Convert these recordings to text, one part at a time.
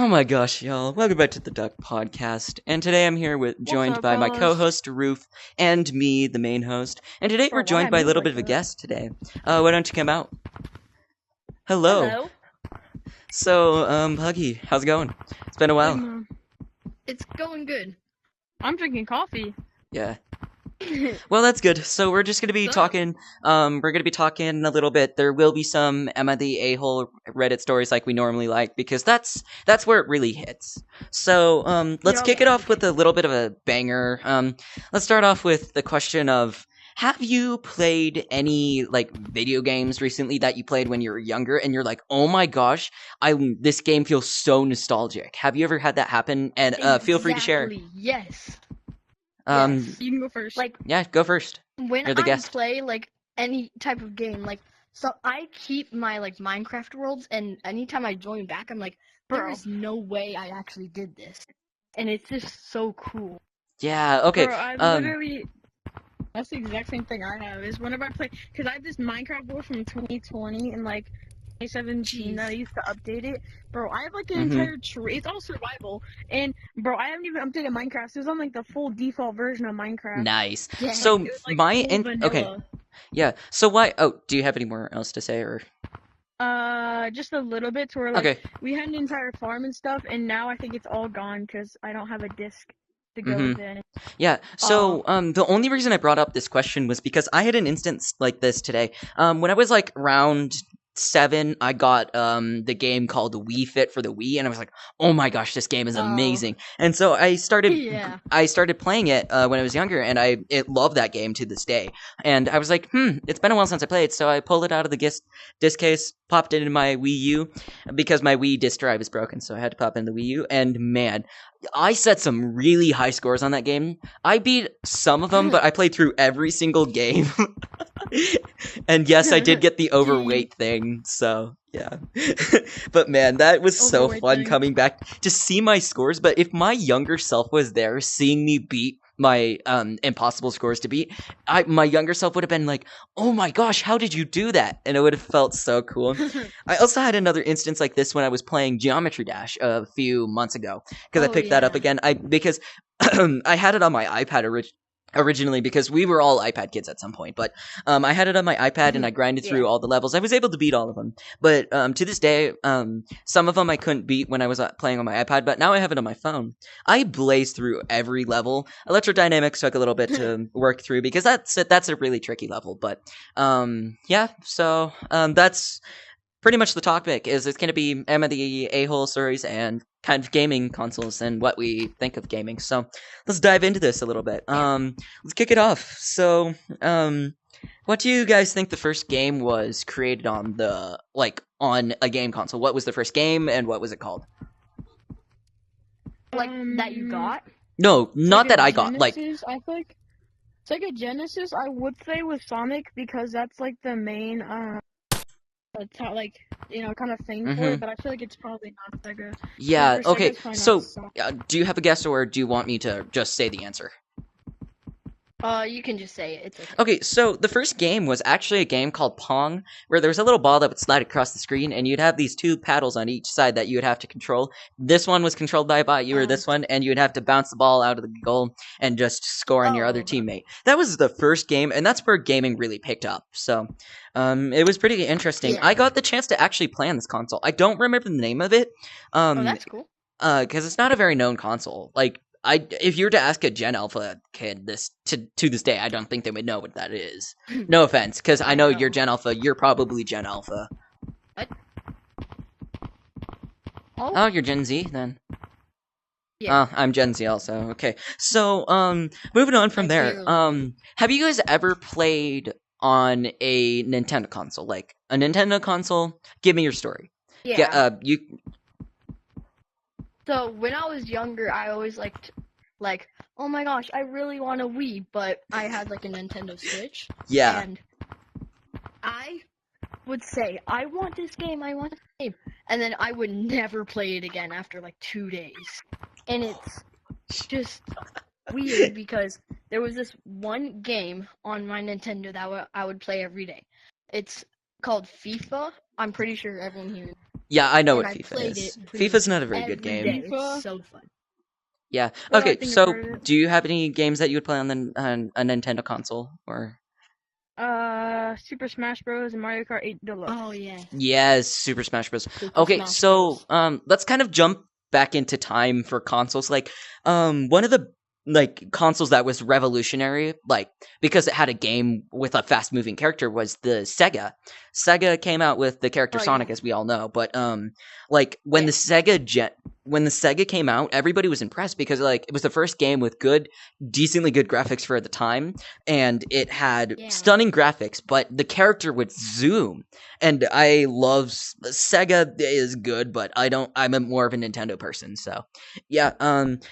Oh my gosh, y'all. Welcome back to the Duck Podcast. And today I'm here What's joined up, by my fellas? co-host Ruth and me, the main host. And today we're Bro, why'd joined I by a move little bit like of a that? guest today. Why don't you come out? Hello. Hello. So, Huggy, how's it going? It's been a while. It's going good. I'm drinking coffee. Yeah. Well, that's good. So we're just gonna be So- talking. We're gonna be talking a little bit. There will be some Emma the A-hole Reddit stories like we normally like because that's where it really hits. So let's Yeah, kick it off with a little bit of a banger. Let's start off with the question of: have you played any like video games recently that you played when you were younger, and you're like, oh my gosh, this game feels so nostalgic. Have you ever had that happen? And feel free to share. Exactly, yes. Yes. You can go first. Like, Yeah, go first. when You're the I guest. play, like, any type of game, like, so I keep my, like, Minecraft worlds, and anytime I join back, I'm like, there is no way I actually did this. And it's just so cool. Yeah. Okay. Bro, I literally, that's the exact same thing I have. Is whenever I play, because I have this Minecraft world from 2020 and like 2017 that I used to update it. Bro, I have like an entire tree. It's all survival, and bro, I haven't even updated Minecraft. So it's on like the full default version of Minecraft. Nice. Yeah. So It was, like, full okay. vanilla. Yeah. So why? Oh, do you have any more else to say or? Just a little bit to where like Okay. we had an entire farm and stuff, and now I think it's all gone because I don't have a disc to go Mhm. with it. Yeah. So the only reason I brought up this question was because I had an instance like this today. When I was like around 7, I got the game called Wii Fit for the Wii, and I was like, oh my gosh, this game is amazing. And so I started Yeah. playing it when I was younger, and I love that game to this day. And I was like, it's been a while since I played, so I pulled it out of the disc case, popped it in my Wii U because my Wii disc drive is broken, so I had to pop in the Wii U. And man, I set some really high scores on that game. I beat some of them, but I played through every single game. And yes, I did get the overweight thing, so yeah. But man, that was so Overweight fun thing. coming back to see my scores. But if my younger self was there, seeing me beat my impossible scores to beat, my younger self would have been like, "Oh my gosh, how did you do that?" And it would have felt so cool. I also had another instance like this when I was playing Geometry Dash a few months ago because I picked that up again. Because I had it on my iPad originally because we were all iPad kids at some point, but I had it on my iPad and I grinded through all the levels. I was able to beat all of them, but to this day, some of them I couldn't beat when I was playing on my iPad, but now I have it on my phone. I blazed through every level. Electrodynamics took a little bit to work through because that's a really tricky level, but yeah, so that's pretty much the topic. It's going to be Emma the A-hole stories and kind of gaming consoles and what we think of gaming. So let's dive into this a little bit. Let's kick it off. So, what do you guys think the first game was created on on a game console? What was the first game and what was it called? Like, that you got? No, not Sega that I got. Like, Genesis, I think Sega Genesis, I would say was Sonic because that's like the main like kind of thing for it. But I feel like it's probably not Sega. yeah, For okay. Sega's probably So, not Sonic. do you have a guess or do you want me to just say the answer? You can just say it. It's okay. Okay, so the first game was actually a game called Pong, where there was a little ball that would slide across the screen, and you'd have these two paddles on each side that you would have to control. This one was controlled by a bot, you were this one, and you would have to bounce the ball out of the goal and just score on your other teammate. That was the first game, and that's where gaming really picked up. So, it was pretty interesting. Yeah. I got the chance to actually play on this console. I don't remember the name of it, That's cool. because it's not a very known console. Like, if you were to ask a Gen Alpha kid this to this day, I don't think they would know what that is. No offense, because I know you're Gen Alpha. You're probably Gen Alpha. What? Oh, you're Gen Z then. Yeah. I'm Gen Z also. Okay, so moving on from there. Have you guys ever played on a Nintendo console? Like a Nintendo console? Give me your story. Yeah. You. So when I was younger, I always liked, oh my gosh, I really want a Wii, but I had like a Nintendo Switch. Yeah. And I would say, I want this game, I want this game. And then I would never play it again after like 2 days. And it's just weird because there was this one game on my Nintendo that I would play every day. It's called FIFA. I'm pretty sure everyone here Yeah, I know and what I FIFA played is. it FIFA's not a very every good game. day. FIFA? It's so fun. Yeah. Well, I Okay, think I've so heard of it. do you have any games that you would play on a Nintendo console or? Super Smash Bros. And Mario Kart 8 Deluxe. Oh yeah. Yes, Super Smash Bros. Super Okay, Smash so Bros. let's kind of jump back into time for consoles. Like, one of the consoles that was revolutionary, like because it had a game with a fast moving character, was the Sega. Sega came out with the character Oh, Sonic, yeah. as we all know. But like when the Sega came out, everybody was impressed because like it was the first game with decently good graphics for the time, and it had Yeah. stunning graphics, but the character would zoom. And I love Sega is good, but I'm more of a Nintendo person. So, yeah.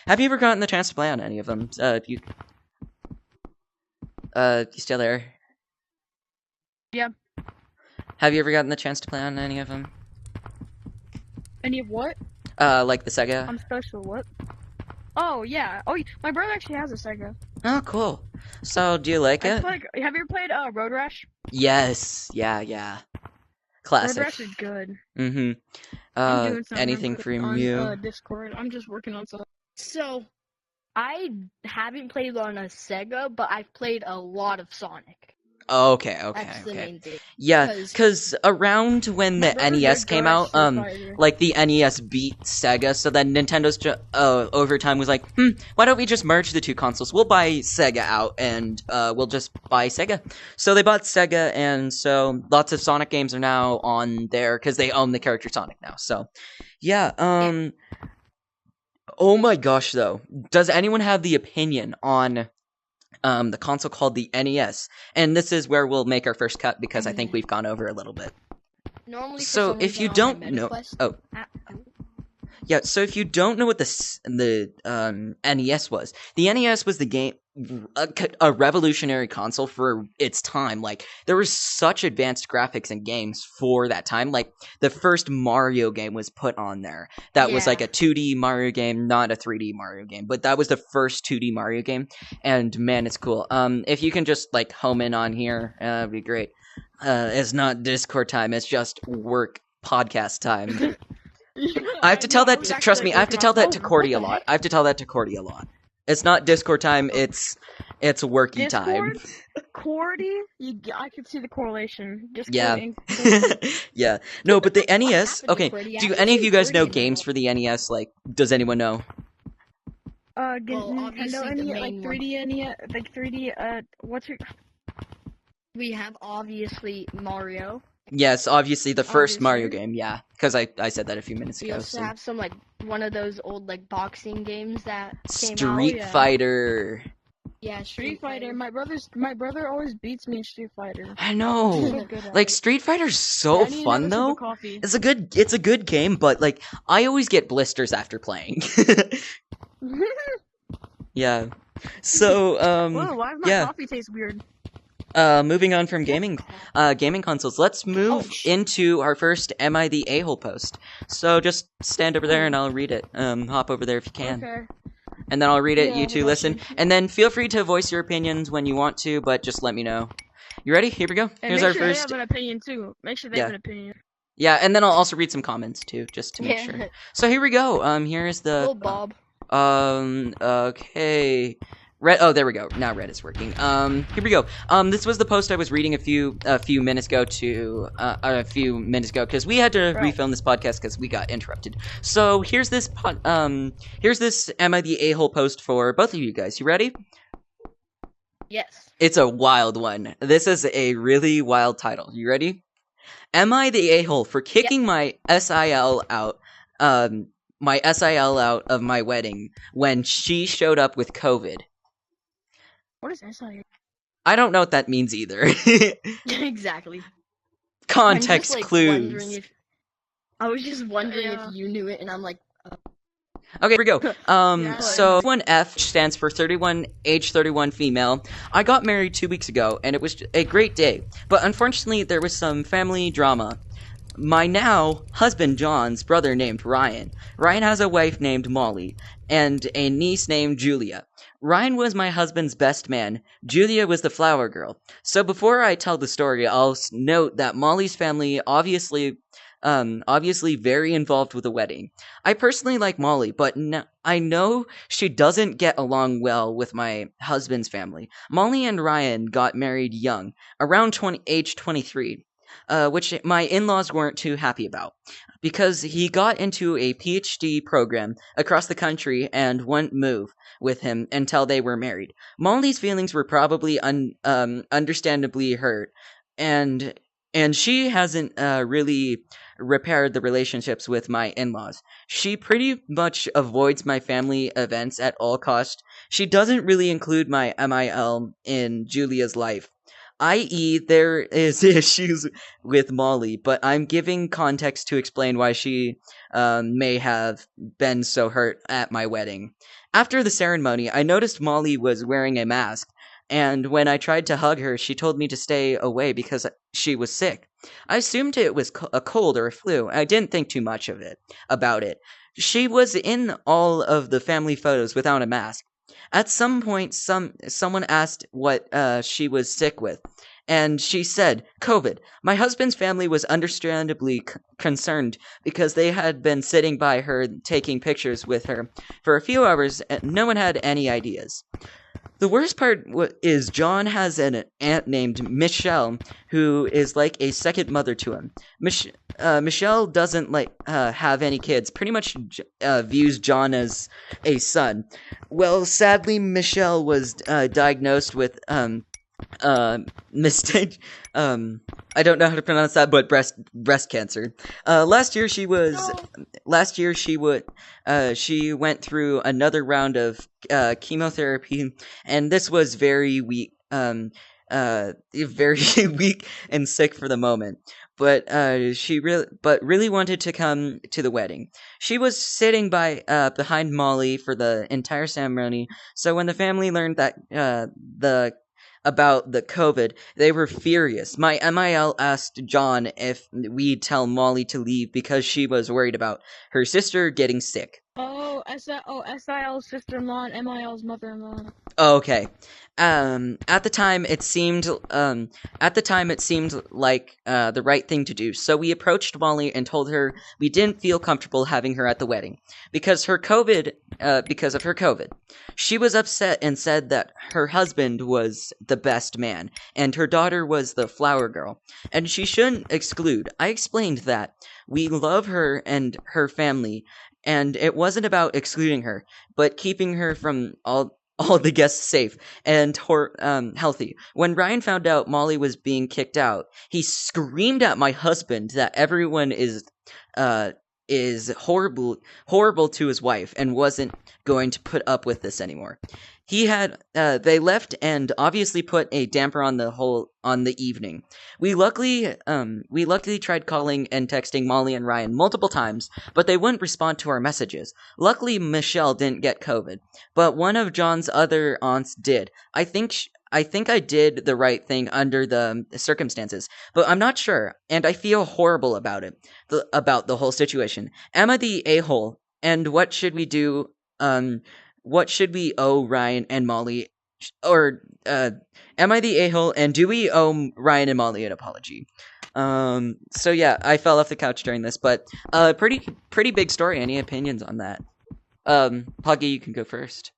Have you ever gotten the chance to play on any of them? You still there? Yeah. Have you ever gotten the chance to play on any of them? Any of what? Like the Sega. I'm special. What? Oh yeah. Oh, my brother actually has a Sega. Oh, cool. So, do you like it? Have you ever played Road Rash? Yes. Yeah. Classic. Road Rash is good. Mm-hmm. I'm doing something Anything from on you? Discord. I'm just working on something. So, I haven't played on a Sega, but I've played a lot of Sonic. Okay. That's the main thing. Yeah, because around when My the brother's NES very came good at out, Street Fighter. like the NES beat Sega, so then Nintendo's over time was like, why don't we just merge the two consoles? We'll buy Sega out, and we'll just buy Sega. So they bought Sega, and so lots of Sonic games are now on there because they own the character Sonic now. So, yeah. Oh my gosh, though, does anyone have the opinion on the console called the NES? And this is where we'll make our first cut because I think we've gone over a little bit. Normally, So if you don't know, yeah. So if you don't know what the NES was, the NES was the game, a revolutionary console for its time. Like there was such advanced graphics and games for that time. Like the first Mario game was put on there. That was like a 2D Mario game, not a 3D Mario game, but that was the first 2D Mario game. And man, it's cool. If you can just like home in on here, that'd be great. It's not Discord time. It's just work podcast time. I have to tell that. Trust me, I have to tell that to Cordy a lot. I have to tell that to Cordy a lot. It's not Discord time. It's worky time. Cordy, I can see the correlation. Discord Yeah. and Cordy. Yeah. No, but the NES. happened to Okay. Cordy? I Do haven't any of seen you guys Cordy know in a games while. for the NES? Like, does anyone know? obviously Nintendo the NES, like main 3D NES, like 3D. What's your? We have obviously Mario. Yes, obviously the first Mario Obviously. game. Yeah, because I said that a few minutes We ago. also So. have some like one of those old like boxing games that came out. Street yeah. Fighter. Yeah, Street Fighter. My brother always beats me in Street Fighter. I He's know. so good at Like it. Street Fighter's so I need fun another sip though. of coffee. It's a good game, but like I always get blisters after playing. Yeah. So Whoa, why does my yeah. coffee taste weird? Moving on from gaming consoles, let's move Ouch. into our first Am I the A-hole post. So just stand over there and I'll read it. Hop over there if you can. Okay. And then I'll read it, Yeah, you two I got listen. you. And then feel free to voice your opinions when you want to, but just let me know. You ready? Here we go. And Here's make our sure first. they have an opinion too. Make sure they have an opinion. Yeah, and then I'll also read some comments too, just to make Yeah. sure. So here we go. Here's the Little Bob. Okay. Red. Oh, there we go. Now Red is working. Here we go. This was the post I was reading a few minutes ago because we had to Right. refilm this podcast because we got interrupted. So here's this here's this Am I the A-hole post for both of you guys. You ready? Yes. It's a wild one. This is a really wild title. You ready? Am I the a-hole for kicking my SIL out? My SIL out of my wedding when she showed up with COVID. What is SIA? I don't know what that means either. Exactly. Context I'm just, like, clues. wondering if- I was just wondering Yeah. if you knew it, and I'm like, Okay, here we go. Yeah. So 1F, which stands for 31, age 31 female. I got married 2 weeks ago, and it was a great day. But unfortunately, there was some family drama. My now husband John's brother named Ryan. Ryan has a wife named Molly, and a niece named Julia. Ryan was my husband's best man. Julia was the flower girl. So before I tell the story, I'll note that Molly's family obviously obviously very involved with the wedding. I personally like Molly, but I know she doesn't get along well with my husband's family. Molly and Ryan got married young, around age 23, which my in-laws weren't too happy about, because he got into a PhD program across the country and wouldn't move with him until they were married. Molly's feelings were probably understandably hurt, and she hasn't really repaired the relationships with my in-laws. She pretty much avoids my family events at all cost. She doesn't really include my MIL in Julia's life, i.e., there is issues with Molly, but I'm giving context to explain why she may have been so hurt at my wedding. After the ceremony, I noticed Molly was wearing a mask, and when I tried to hug her, she told me to stay away because she was sick. I assumed it was a cold or a flu. I didn't think too much about it. She was in all of the family photos without a mask. At some point, someone asked what she was sick with, and she said, COVID. My husband's family was understandably concerned because they had been sitting by her taking pictures with her for a few hours, and no one had any ideas. The worst part is John has an aunt named Michelle who is like a second mother to him. Michelle doesn't have any kids, pretty much views John as a son. Well, sadly, Michelle was diagnosed with mistake. I don't know how to pronounce that, but breast cancer. Last year she went through another round of chemotherapy, and this was very weak. Very weak and sick for the moment. But she really wanted to come to the wedding. She was sitting behind Molly for the entire ceremony. So when the family learned that about the COVID, they were furious. My MIL asked John if we'd tell Molly to leave because she was worried about her sister getting sick. SIL's sister-in-law and MIL's mother-in-law. Okay. At the time it seemed like the right thing to do. So we approached Molly and told her we didn't feel comfortable having her at the wedding because of her COVID. She was upset and said that her husband was the best man and her daughter was the flower girl, and she shouldn't exclude. I explained that we love her and her family, and it wasn't about excluding her, but keeping her from all the guests safe and healthy. When Ryan found out Molly was being kicked out, he screamed at my husband that everyone is horrible to his wife and wasn't going to put up with this anymore. They left and obviously put a damper on the evening. We luckily tried calling and texting Molly and Ryan multiple times, but they wouldn't respond to our messages. Luckily, Michelle didn't get COVID, but one of John's other aunts did. I think I did the right thing under the circumstances, but I'm not sure, and I feel horrible about it, about the whole situation. Am I the a-hole? And what should we do? What should we owe Ryan and Molly? Or, am I the a-hole, and do we owe Ryan and Molly an apology? So yeah, I fell off the couch during this, but, pretty big story. Any opinions on that? Puggy, you can go first.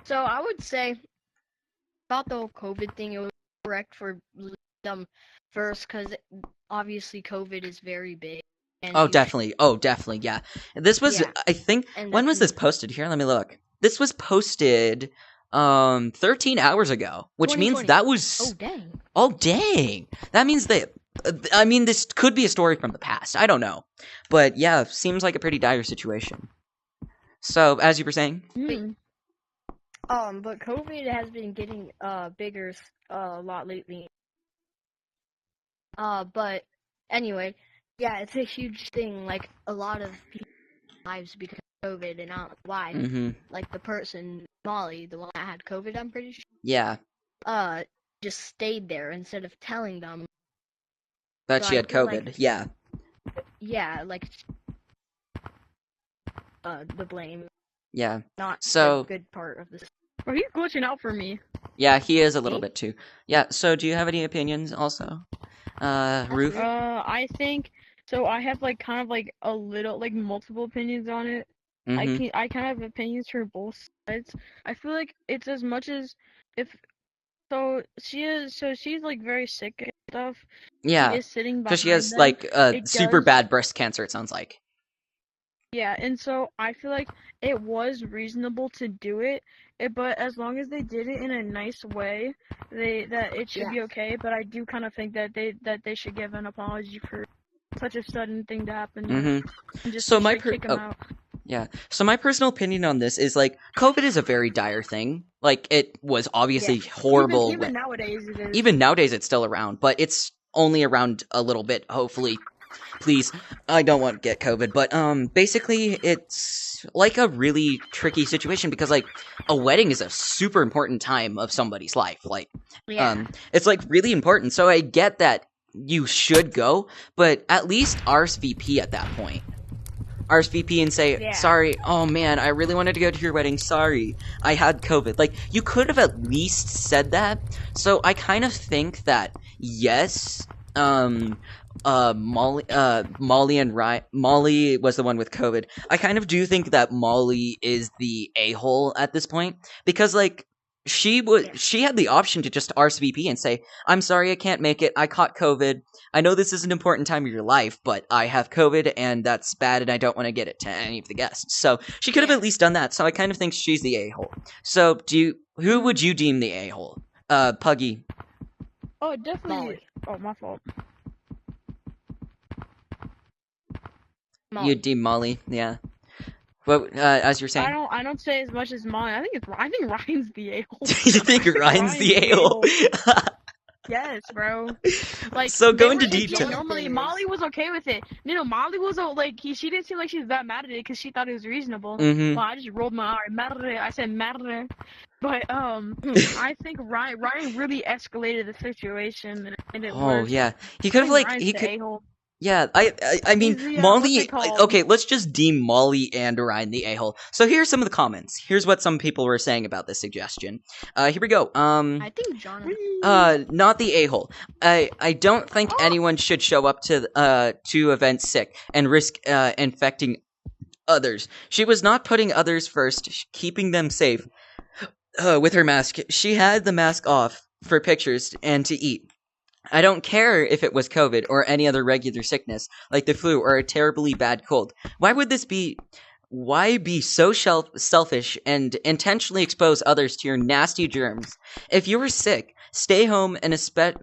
So I would say, about the whole COVID thing, it was correct for them first, because obviously COVID is very big. Definitely, yeah. This was, I think, when was this posted? Here, let me look. This was posted 13 hours ago, which means that was... Oh, dang. That means that... I mean, this could be a story from the past. I don't know. But yeah, seems like a pretty dire situation. So, as you were saying... But COVID has been getting bigger a lot lately. But anyway, yeah, it's a huge thing. Like, a lot of people's lives because of COVID, and not why. Like the person, Molly, the one that had COVID, I'm pretty sure. Yeah. Just stayed there instead of telling them that she had COVID. Yeah. Yeah, like the blame. Yeah. Not so the good part of this. Well, he's glitching out for me. Yeah, he is a little bit too. Yeah, so do you have any opinions also? Ruth? I think so. I have like kind of like a little like multiple opinions on it. Mm-hmm. I kind of have opinions for both sides. I feel like it's as much as if she's like very sick and stuff. She Yeah, is sitting because she behind has them. like It super does. bad breast cancer. It sounds like. Yeah, and so I feel like it was reasonable to do it, but as long as they did it in a nice way, that it should be okay. But I do kind of think that they should give an apology for such a sudden thing to happen, Mm-hmm. and just So like, my straight kick them out. Yeah. So my personal opinion on this is like COVID is a very dire thing. Like it was obviously horrible. Even nowadays it is. Even nowadays it's still around, but it's only around a little bit, hopefully. Please, I don't want to get COVID, but basically it's like a really tricky situation because like a wedding is a super important time of somebody's life. Like it's like really important. So I get that you should go, but at least RSVP at that point. RSVP and say, sorry, oh man, I really wanted to go to your wedding, sorry, I had COVID. Like, you could have at least said that. So I kind of think that, yes, Molly and Ryan, Molly was the one with COVID. I kind of do think that Molly is the a-hole at this point, because, like, she had the option to just RSVP and say, I'm sorry I can't make it, I caught COVID, I know this is an important time of your life, but I have COVID and that's bad and I don't want to get it to any of the guests. So she could have at least done that, so I kind of think she's the a-hole. So who would you deem the a-hole? Puggy. Oh, definitely. Molly. Oh, my fault. Molly. You'd deem Molly, yeah. What, as you're saying? I don't say as much as Molly. I think Ryan's the a-hole. You think Ryan's the a-hole? Yes, bro. Like, so go into detail. Normally, Molly was okay with it. Molly was like, she didn't seem like she was that mad at it because she thought it was reasonable. Mm-hmm. Well, I just rolled my R. I said madre. But I think Ryan really escalated the situation, and it worked. Yeah, he could have like Ryan's he the could. a-hole. Yeah, I mean, Molly. Okay, let's just deem Molly and Ryan the a-hole. So here's some of the comments. Here's what some people were saying about this suggestion. Here we go. I think John. Not the a-hole. I don't think anyone should show up to events sick and risk infecting others. She was not putting others first, keeping them safe. With her mask, she had the mask off for pictures and to eat. I don't care if it was COVID or any other regular sickness, like the flu or a terribly bad cold. Why be so selfish and intentionally expose others to your nasty germs? If you were sick, stay home and stay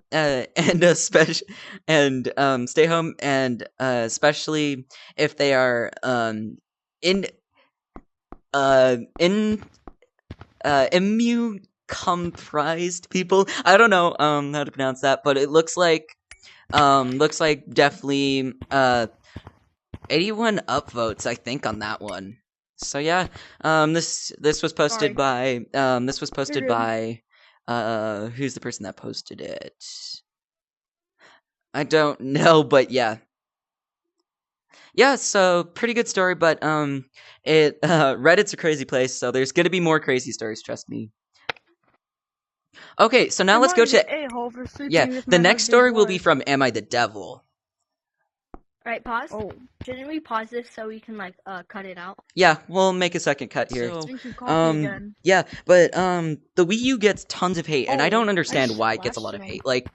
home and especially if they are immune comprised people. I don't know how to pronounce that, but it looks like definitely 81 upvotes, I think, on that one. So yeah, this was posted by who's the person that posted it? I don't know, but yeah. Yeah, so pretty good story, but Reddit's a crazy place, so there's gonna be more crazy stories, trust me. Okay, so now let's go to the next story will be from Am I the Devil? Alright, pause. Oh. Shouldn't we pause this so we can like cut it out? Yeah, we'll make a second cut here. So, yeah, but the Wii U gets tons of hate, and I don't understand why it gets a lot of hate. Like,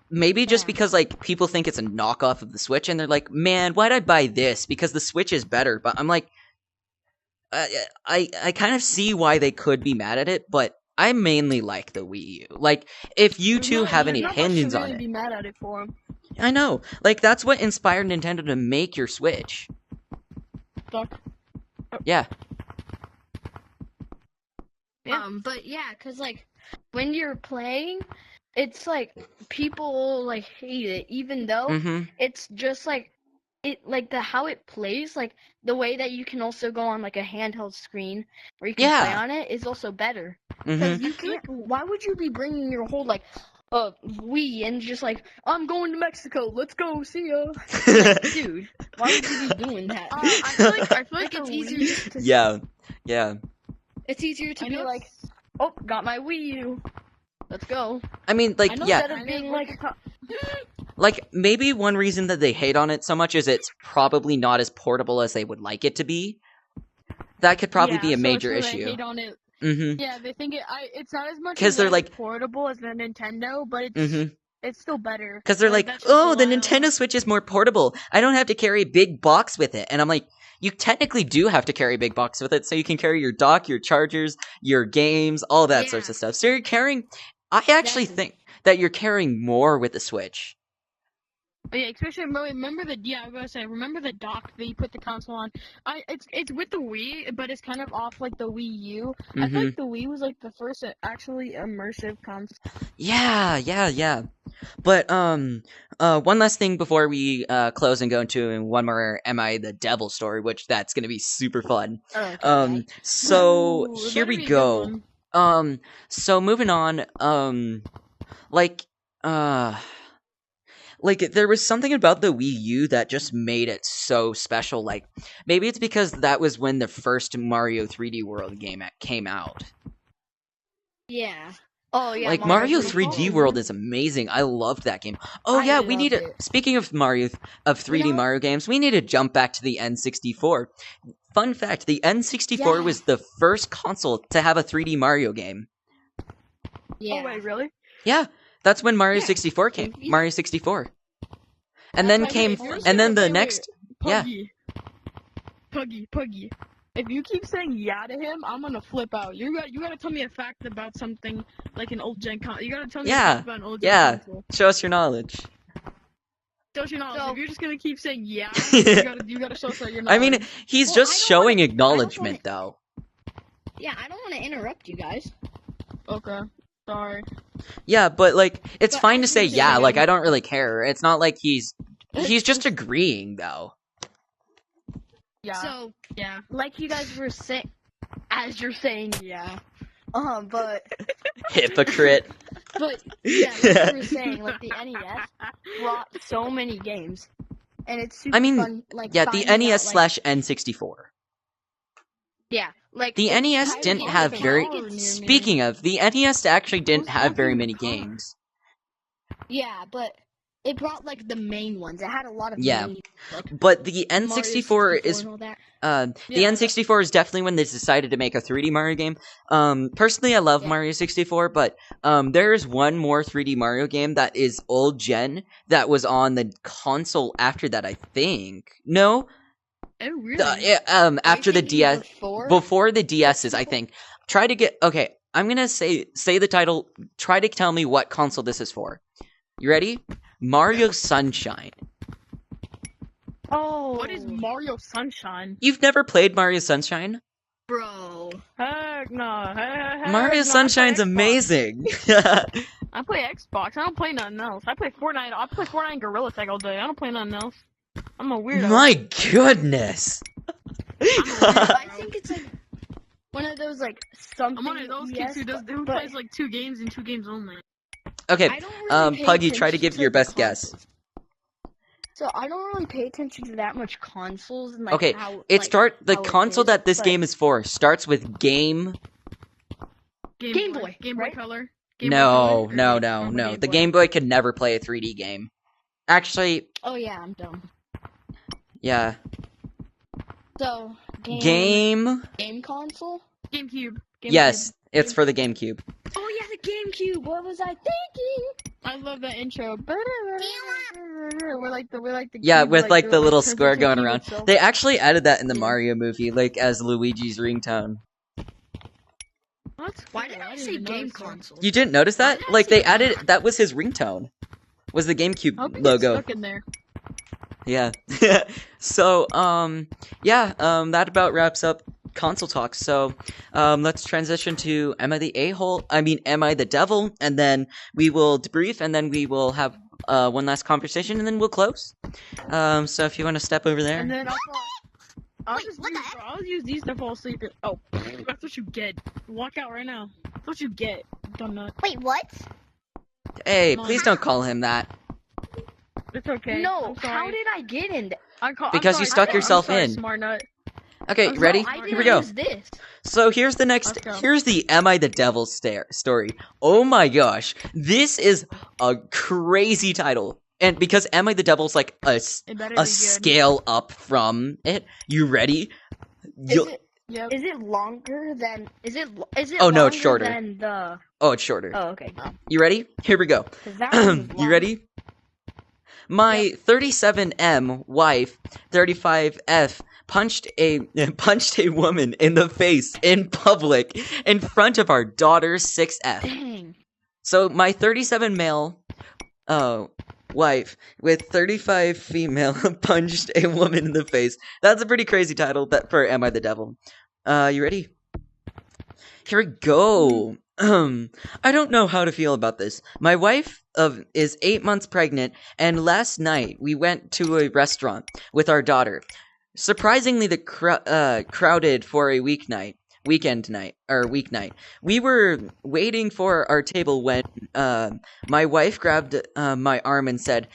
maybe just because like people think it's a knockoff of the Switch, and they're like, "Man, why'd I buy this? Because the Switch is better." But I'm like, I kind of see why they could be mad at it, but I mainly like the Wii U. Like, if you two have any opinions on it, be mad at it for him. I know. Like, that's what inspired Nintendo to make your Switch. Yeah. But yeah, cause like when you're playing, it's like people like hate it, even though it's just like how it plays, like the way that you can also go on like a handheld screen where you can play on it is also better. Because you can't. Why would you be bringing your whole like Wii and just like, I'm going to Mexico, let's go, see ya. Like, dude, why would you be doing that? I feel like it's easier just to yeah. It's easier to be like, oh, got my Wii U. Let's go. I mean, like, Instead of being like, Like, maybe one reason that they hate on it so much is it's probably not as portable as they would like it to be. That could probably be a major They issue. hate on it. Mm-hmm. Yeah, they think it's not as much 'Cause as they're like portable as the Nintendo, but it's still better. Because they're like, oh, the Nintendo Switch is more portable. I don't have to carry a big box with it. And I'm like, you technically do have to carry a big box with it, so you can carry your dock, your chargers, your games, all that sorts of stuff. So you're carrying... I actually think that you're carrying more with the Switch. Yeah, especially remember I was gonna say, remember the dock that you put the console on? It's with the Wii, but it's kind of off like the Wii U. I feel like the Wii was like the first actually immersive console. Yeah. But one last thing before we close and go into one more Am I the Devil story, which that's gonna be super fun. So here we go. So moving on, like, there was something about the Wii U that just made it so special. Like, maybe it's because that was when the first Mario 3D World game came out. Yeah. Oh, yeah. Like, Mario 3D World is amazing. I loved that game. Oh, yeah, we need to... Speaking of 3D Mario games, we need to jump back to the N64. Fun fact, the N64 was the first console to have a 3D Mario game. Yeah. Oh, wait, really? Yeah. That's when Mario 64 came. Mario 64. And then the next... Puggy. If you keep saying yeah to him, I'm gonna flip out. You gotta tell me a fact about something like an old gen console. You gotta tell me a fact about an old gen console. Show us your knowledge. Show us your knowledge. If you're just gonna keep saying yeah, you gotta show us your knowledge. I mean, he's just showing acknowledgement, though. Yeah, I don't want to interrupt you guys. Okay. Sorry. Yeah, but like, it's fine to say yeah, like, I don't really care. It's not like he's just agreeing, though. Yeah. So, yeah, like you guys were saying, as you're saying yeah, but... Hypocrite. But, yeah, like you were saying, like, the NES brought so many games, and it's super fun, like, yeah, the NES / N64. Yeah, like... The NES didn't have very... Speaking of, the NES actually didn't have very many games. Yeah, but it brought, like, the main ones. It had a lot of main, like, but the N64 is... the N64 is definitely when they decided to make a 3D Mario game. Personally, I love Mario 64, but there's one more 3D Mario game that is old gen that was on the console after that, I think. No? Oh, really? After the DS, before the DS's, I think. Try to get, okay, I'm gonna say the title, try to tell me what console this is for. You ready? Mario Sunshine. Oh. What is Mario Sunshine? You've never played Mario Sunshine? Bro. Heck no. Mario Sunshine's amazing. I play Xbox. I don't play nothing else. I play Fortnite. I play Fortnite and Gorilla Tag all day. I don't play nothing else. I'm a weirdo. My goodness. I think it's like one of those like something. I'm one of those kids who plays like 2 games and 2 games only. Okay, Puggy, try to give your best guess. So I don't really pay attention to that much consoles and like okay, how the console that this game is for starts with Game Boy, Game Boy Color. No. The Game Boy could never play a 3D game. Actually. Oh yeah, I'm dumb. Yeah. So Game console. GameCube. Yes, it's for the GameCube. Oh yeah, the GameCube. What was I thinking? I love that intro. We're like the with like the little square going around. They actually added that in the Mario movie, like as Luigi's ringtone. What? Why did I say game console? You didn't notice that? Like they added that was his ringtone. Was the GameCube logo? Stuck in there. Yeah. So that about wraps up console talk. So let's transition to Am I the Am I the Devil? And then we will debrief, and then we will have one last conversation, and then we'll close. So if you want to step over there. And then I'll use these to fall asleep. Oh, that's what you get. Walk out right now. That's what you get, dumb nut. Wait, what? Hey, please don't call him that. It's okay. No, how did I get in there? Because you stuck yourself in. Smart nut. Okay, ready? Here we go. This. So here's the Am I the Devil story. Oh my gosh. This is a crazy title. And because Am I the Devil's like a It better be a good. scale up from it. You ready? Yep. Is it longer than? Is it? Oh, no, longer it's shorter. than the? Oh, it's shorter. Oh, okay. No. You ready? Here we go. 'Cause that one was You long. ready? My 37M wife, 35F, punched a woman in the face in public in front of our daughter 6F. Dang. So my 37 male wife with 35 female punched a woman in the face. That's a pretty crazy title for Am I the Devil? You ready? Here we go. I don't know how to feel about this. My wife is 8 months pregnant, and last night we went to a restaurant with our daughter. Surprisingly, crowded for a weeknight. We were waiting for our table when my wife grabbed my arm and said,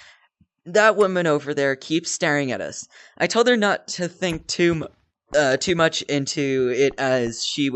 "That woman over there keeps staring at us." I told her not to think too much into it, as she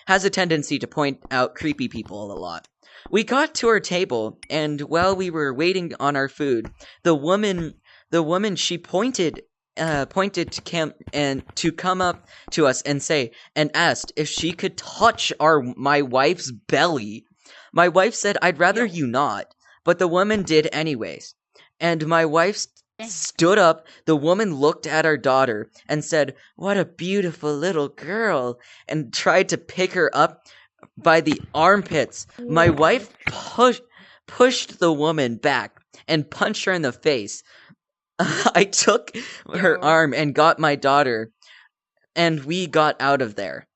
has a tendency to point out creepy people a lot. We got to our table, and while we were waiting on our food, the woman she pointed to come up to us and asked if she could touch my wife's belly. My wife said, "I'd rather you not," but the woman did anyways. And my wife stood up. The woman looked at our daughter and said, "What a beautiful little girl," and tried to pick her up by the armpits. My wife pushed the woman back and punched her in the face. I took her arm and got my daughter, and we got out of there.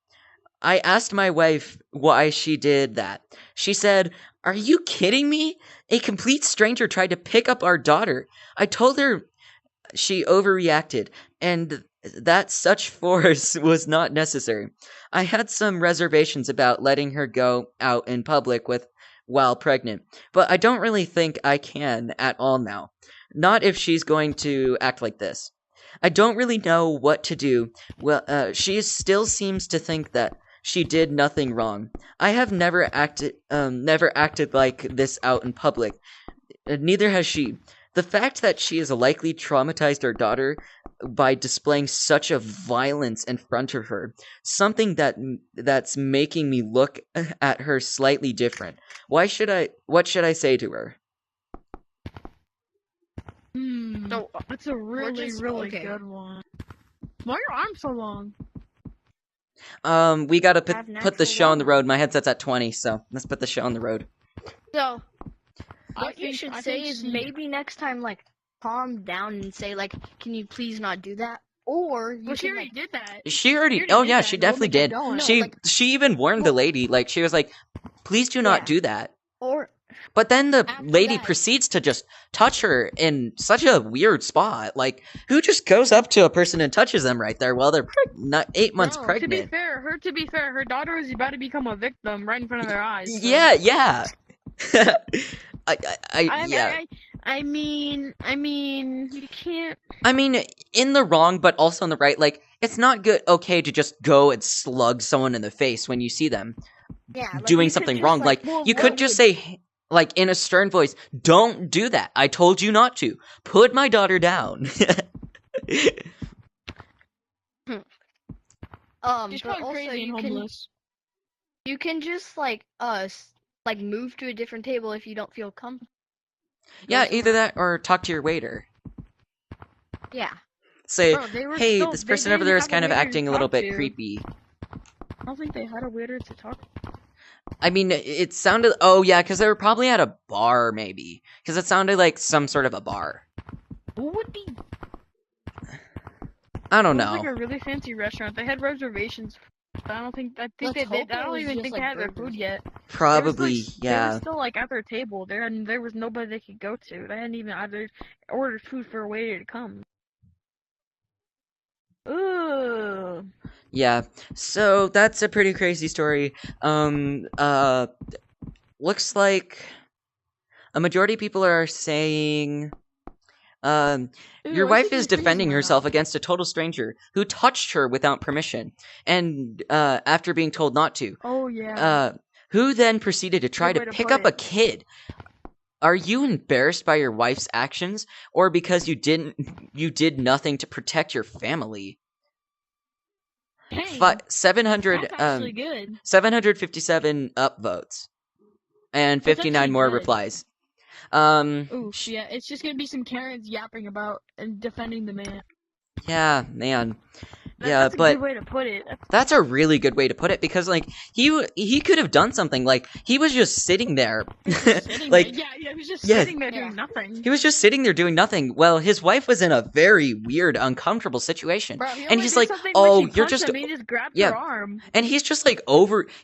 I asked my wife why she did that. She said, "Are you kidding me? A complete stranger tried to pick up our daughter. I told her she overreacted, and that such force was not necessary. I had some reservations about letting her go out in public while pregnant, but I don't really think I can at all now. Not if she's going to act like this. I don't really know what to do. Well, she still seems to think that she did nothing wrong. I have never acted like this out in public. Neither has she. The fact that she has likely traumatized our daughter by displaying such a violence in front of her, something that's making me look at her slightly different. What should I say to her?" So that's a really good one. Why are your arms so long? We gotta Have put the natural show on the water. road. My headset's at 20, so let's put the show on the road. So I what you think- should I say think is she- maybe next time, like, calm down and say, like, "Can you please not do that?" Or you Well, she can, already like, did that. She already. already Oh did yeah, that, she and the definitely woman kept did. going. No, She like- she even warned the lady. Like, she was like, "Please do not Yeah. do that." or But then the After lady that- proceeds to just touch her in such a weird spot. Like, who just goes up to a person and touches them right there while they're not 8 months No, pregnant? To be fair, her daughter was about to become a victim right in front of their eyes. So. Yeah. Yeah. I mean, you can't. I mean, in the wrong, but also in the right. Like, it's not okay to just go and slug someone in the face when you see them yeah, like, doing you could something just, wrong. like, Like, you could what just would- say, like, in a stern voice, "Don't do that. I told you not to. Put my daughter down." She's but probably also crazy and homeless. you can just like move to a different table if you don't feel comfortable. Yeah, somewhere either that or talk to your waiter. Yeah. Say, Bro, they were "Hey, still- this they person over didn't there is have a kind of waiter to acting a little talk bit to. creepy." I don't think they had a waiter to talk. I mean, it sounded. Oh yeah, because they were probably at a bar, maybe. Because it sounded like some sort of a bar. What would be? I don't It was like know. a really fancy restaurant. They had reservations. But I don't think. I think Let's they. hope I it don't was even just, think like, they had their burgers. food yet. Probably, They yeah. were still like at their table. There was nobody they could go to. They hadn't even either ordered food for a waiter to come. Ooh. Yeah, so that's a pretty crazy story. Looks like a majority of people are saying, your I wife think is your defending freezer went herself off. against a total stranger who touched her without permission, and after being told not to. Oh yeah. Who then proceeded to try Good to way to pick put up a it. kid. Are you embarrassed by your wife's actions, or because you did nothing to protect your family? Hey, 700 that's actually good. 757 upvotes and That's 59 actually more good. replies. Oof, yeah, it's just gonna be some Karens yapping about and defending the man. Yeah, man. That's a good way to put it. That's a really good way to put it, because like he could have done something. Like, he was just sitting there. Like, yeah, he was just yeah. sitting there doing nothing. He was just sitting there doing nothing. Well, his wife was in a very weird, uncomfortable situation. Bro, he and only he's did like, something "Oh, when she you're punched just him, he just grabbed yeah." her arm. And he's just like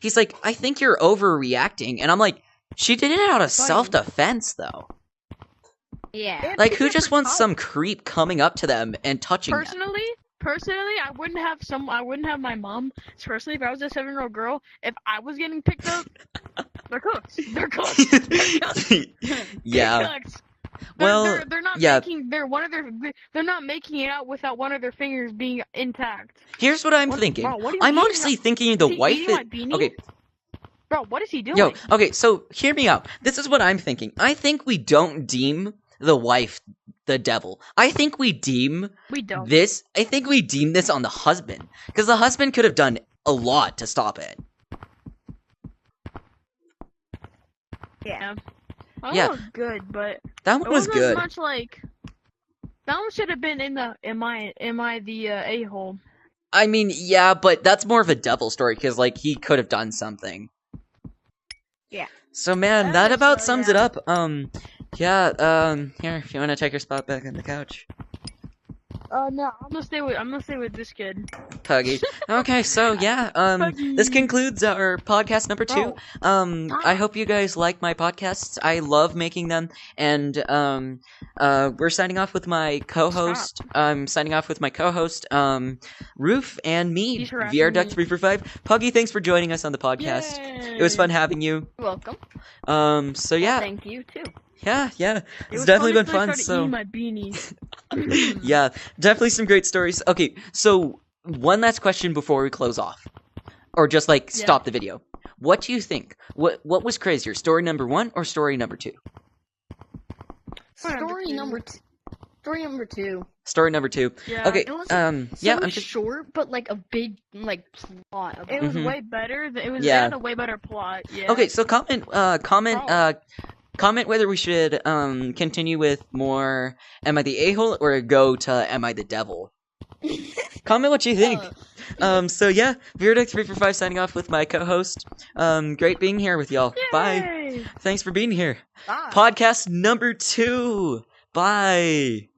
he's like, "I think you're overreacting." And I'm like, "She did it out of self-defense, though." Yeah. Like, who just wants some creep coming up to them and touching them? Personally, I wouldn't have my mom. Personally, if I was a 7-year-old girl, if I was getting picked up, they're cooked. They're cooked. Yeah. They're cooked. Well, they're not yeah. they're not making it out without one of their fingers being intact. Here's what I'm thinking. Bro, what are you I'm eating? honestly thinking the wife is okay. Bro, what is he doing? Yo, okay, so hear me out. This is what I'm thinking. I think we don't deem the wife the devil. I think we deem this on the husband. Because the husband could have done a lot to stop it. Yeah. That was good, but that one was good. As much like that one should have been in the am I the a-hole? I mean, yeah, but that's more of a devil story, because like he could have done something. Yeah. So man, that about sums it up. Here, if you want to take your spot back on the couch. No, I'm gonna stay with this kid. Puggy. Okay, so yeah, this concludes our podcast number 2. I hope you guys like my podcasts. I love making them, and we're signing off with my co-host. I'm signing off with my co-host, Roof, and me, VRDuck345. Puggy, thanks for joining us on the podcast. Yay. It was fun having you. You're welcome. So yeah. Well, thank you too. Yeah, it's definitely been fun. So my beanie. yeah, definitely some great stories. Okay, so one last question before we close off, or just like stop the video. What do you think? What was crazier, story number 1 or story number 2? Story number 2. Story number 2. Yeah. Okay. It was I'm just short, but like a big plot. It was way better. It had a way better plot. Yeah. Okay, so comment whether we should continue with more Am I the A-hole or go to Am I the Devil? Comment what you think. So yeah, VRDuck345 signing off with my co-host. Great being here with y'all. Yay! Bye. Thanks for being here. Bye. Podcast number 2. Bye.